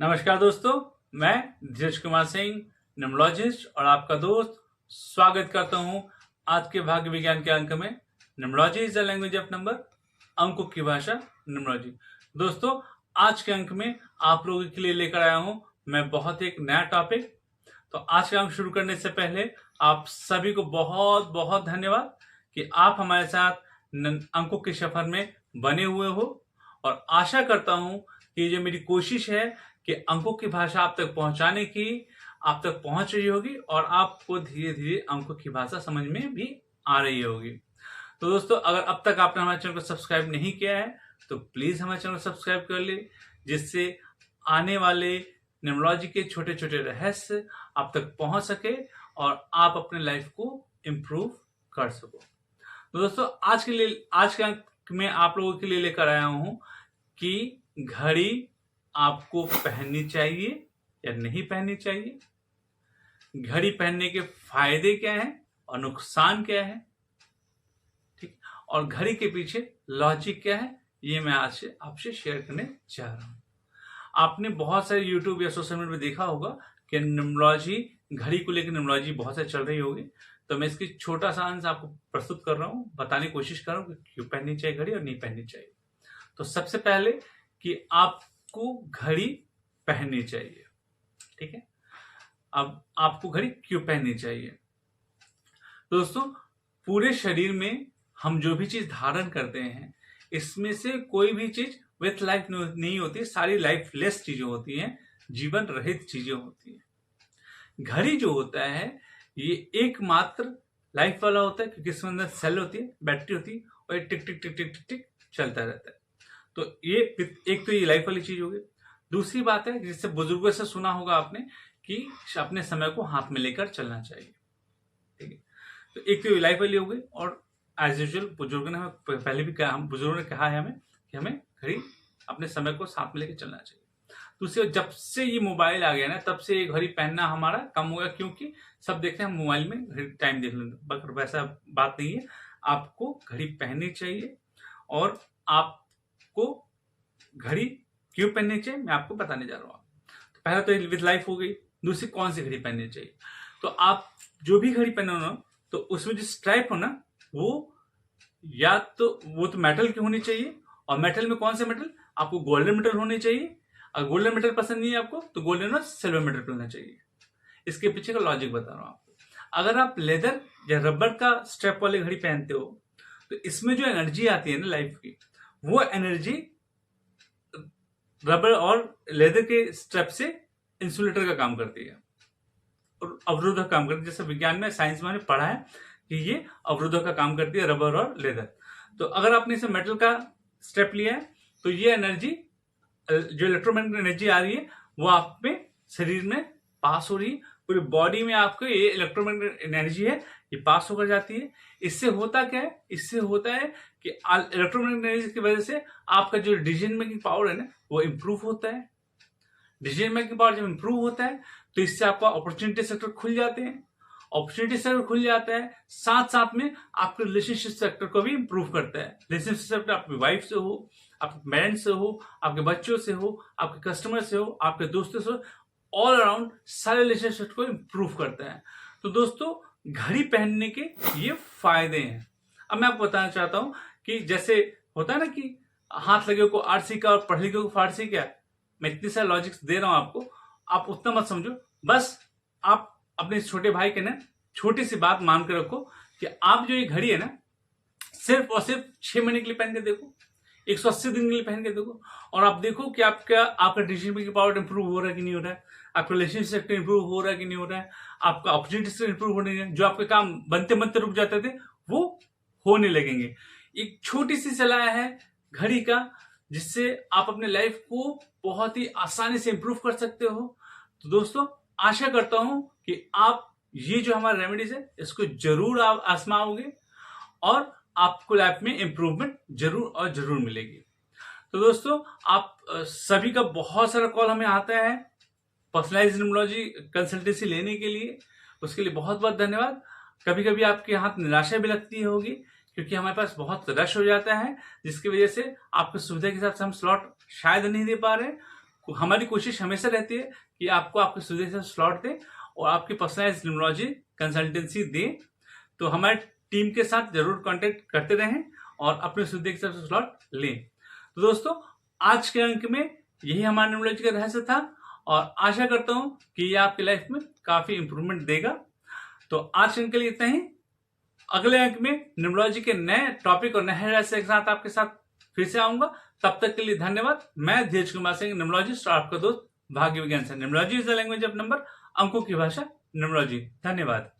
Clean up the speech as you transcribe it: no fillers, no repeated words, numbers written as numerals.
नमस्कार दोस्तों, मैं धीरज कुमार सिंह न्यूमरोलॉजिस्ट और आपका दोस्त स्वागत करता हूं आज के भाग्य विज्ञान के अंक में। Numerology is the language of number, अंकों की भाषा न्यूमरोलॉजी। दोस्तों, आज के अंक में आप लोगों के लिए लेकर आया हूं मैं बहुत एक नया टॉपिक। तो आज का अंक शुरू करने से पहले आप सभी को बहुत बहुत धन्यवाद कि आप हमारे साथ अंकों के सफर में बने हुए हो, और आशा करता हूं कि जो मेरी कोशिश है कि अंकों की भाषा आप तक पहुंचाने की आप तक पहुंच रही होगी और आपको धीरे धीरे अंकों की भाषा समझ में भी आ रही होगी। तो दोस्तों, अगर अब तक आपने हमारे चैनल को सब्सक्राइब नहीं किया है तो प्लीज हमारे चैनल को सब्सक्राइब कर ले, जिससे आने वाले न्यूमरोलॉजी के छोटे छोटे रहस्य आप तक पहुंच सके और आप अपने लाइफ को इम्प्रूव कर सको। तो दोस्तों, आज के अंक में आप लोगों के लिए लेकर आया हूं कि घड़ी आपको पहननी चाहिए या नहीं पहननी चाहिए, घड़ी पहनने के फायदे क्या हैं और नुकसान क्या है, ठीक, और घड़ी के पीछे लॉजिक क्या है, ये मैं आज से आपसे शेयर करने जा रहा हूं। आपने बहुत सारे यूट्यूब या सोशल मीडिया में देखा होगा कि न्यूमरोलॉजी, घड़ी को लेकर न्यूमरोलॉजी बहुत सारी चल रही होगी। तो मैं इसकी छोटा सा अंश आपको प्रस्तुत कर रहा हूं, बताने की कोशिश कर रहा हूं कि क्यों पहननी चाहिए घड़ी और नहीं पहननी चाहिए। तो सबसे पहले कि आपको घड़ी पहननी चाहिए, ठीक है। अब आपको घड़ी क्यों पहननी चाहिए? दोस्तों, पूरे शरीर में हम जो भी चीज धारण करते हैं, इसमें से कोई भी चीज विथ लाइफ नहीं होती, सारी लाइफलेस चीजें होती हैं, जीवन रहित चीजें होती हैं। घड़ी जो होता है ये एकमात्र लाइफ वाला होता है, क्योंकि इसमें अंदर सेल होती है, बैटरी होती है, और ये टिक टिक टिक टिक टिक टिक चलता रहता है। तो ये एक तो ये लाइफ वाली चीज हो गई। दूसरी बात है, जिससे बुजुर्गों से सुना होगा आपने कि अपने समय को हाथ में लेकर चलना चाहिए, ठीक है। तो एक तो ये लाइफ वाली हो गई, और एज यूजुअल बुजुर्गों ने पहले भी कहा, हम बुजुर्गों ने कहा है हमें कि हमें घड़ी अपने समय को साथ में लेकर चलना चाहिए। दूसरी, जब से ये मोबाइल आ गया ना, तब से ये घड़ी पहनना हमारा कम हो गया, क्योंकि सब देखते हैं हम मोबाइल में घड़ी टाइम देख लेंगे, बट वैसा बात नहीं है। आपको घड़ी पहननी चाहिए, और आपको घड़ी क्यों पहननी चाहिए मैं आपको बताने जा रहा हूँ। तो पहला तो विद लाइफ हो गई। दूसरी, कौन सी घड़ी पहननी चाहिए? तो आप जो भी घड़ी पहनो ना, तो उसमें जो स्ट्राइप हो ना, वो या तो वो तो मेटल की होनी चाहिए, और मेटल में कौन से मेटल? आपको गोल्डन मेटल होनी चाहिए। अगर गोल्डन मेटल पसंद नहीं है आपको, तो गोल्डन और सिल्वर मेटल होना चाहिए। इसके पीछे का लॉजिक बता रहा हूं आपको। अगर आप लेदर या रबर का स्ट्रैप वाली घड़ी पहनते हो, तो इसमें जो एनर्जी आती है ना लाइफ की, वो एनर्जी रबर और लेदर के स्ट्रैप से इंसुलेटर का काम करती है और अवरोधक काम करती है। जैसे विज्ञान में, साइंस में हमने पढ़ा है कि ये अवरोधक का काम करती है, रबर और लेदर। तो अगर आपने इसे मेटल का स्टेप लिया है, तो ये एनर्जी, जो इलेक्ट्रोमैग्नेटिक एनर्जी आ रही है, वो आप में शरीर में पास हो रही है, पूरी बॉडी में आपको ये इलेक्ट्रोमैग्नेटिक एनर्जी है, ये पास होकर जाती है। इससे होता क्या है? इससे होता है कि इलेक्ट्रोमैग्नेटिक एनर्जी की वजह से आपका जो डिसीजन मेकिंग पावर है ना, वो इंप्रूव होता है। डिसीजन मेकिंग पावर जब इंप्रूव होता है, तो इससे आपका अपॉर्चुनिटी सेक्टर खुल जाते हैं। अपॉर्चुनिटी सेक्टर खुल जाता है, साथ साथ में आपके रिलेशनशिप सेक्टर को भी इंप्रूव करता है। रिलेशनशिप सेक्टर आपकी वाइफ से हो, आपके पेरेंट्स से हो, आपके बच्चों से हो, आपके कस्टमर से हो, आपके दोस्तों से हो, ऑल अराउंड सारे रिलेशनशिप को इंप्रूव करता है। तो दोस्तों, घड़ी पहनने के ये फायदे हैं। अब मैं आपको बताना चाहता हूं कि जैसे होता है ना कि हाथ लगे को आरसी का और पढ़ लिखे को फारसी क्या। मैं इतनी सारे लॉजिक्स दे रहा हूं आपको, आप उतना मत समझो। बस आप अपने छोटे भाई के ना छोटी सी बात मान कर रखो कि आप जो ये घड़ी है ना, सिर्फ और सिर्फ 6 महीने के लिए पहन के देखो, 180 दिन के लिए पहन के देखो, और आप देखो कि आपका डिसीजन मेकिंग पावर इंप्रूव हो रहा है कि नहीं हो रहा है, आपका रिलेशनशिप सेक्टर इंप्रूव हो रहा है कि नहीं हो रहा है, आपका अपॉर्चुनिटी से इंप्रूव होने है, जो आपके काम बनते बनते रुक जाते थे वो होने लगेंगे। एक छोटी सी सलाह है घड़ी का, जिससे आप अपने लाइफ को बहुत ही आसानी से इंप्रूव कर सकते हो। तो दोस्तों, आशा करता हूं कि आप ये जो हमारा रेमेडीज है, इसको जरूर आप आजमाओगे और आपको लाइफ में इंप्रूवमेंट जरूर और जरूर मिलेगी। तो दोस्तों, आप सभी का बहुत सारा कॉल हमें आता है पर्सनलाइज्ड न्यूमरोलॉजी कंसल्टेंसी लेने के लिए। उसके लिए बहुत बहुत धन्यवाद। कभी कभी आपके हाथ निराशा भी लगती होगी, क्योंकि हमारे पास बहुत रश हो जाता है, जिसकी वजह से आपकी सुविधा के हिसाब से हम स्लॉट शायद नहीं दे पा रहे। हमारी कोशिश हमेशा रहती है कि आपको आपके सुविधा से स्लॉट दें और आपकी पर्सनलाइज न्यूमरोलॉजी कंसल्टेंसी दें। तो हमारे टीम के साथ जरूर कांटेक्ट करते रहें और अपने सुविधा के हिसाब से स्लॉट लें। तो दोस्तों, आज के अंक में यही हमारा न्यूमरोलॉजी का रहस्य था और आशा करता हूं कि ये आपकी लाइफ में काफी इंप्रूवमेंट देगा। तो आज के अंक के लिए इतना ही। अगले अंक में न्यूमरोलॉजी के नए टॉपिक और नए रहस्य के साथ आपके साथ फिर से आऊंगा। तब तक के लिए धन्यवाद। मैं धीरज कुमार सिंह, न्यूमरोलॉजिस्ट और आपका दोस्त भाग्य विज्ञान से। Numerology is the language of number, अंकों की भाषा न्यूमरोलॉजी। धन्यवाद।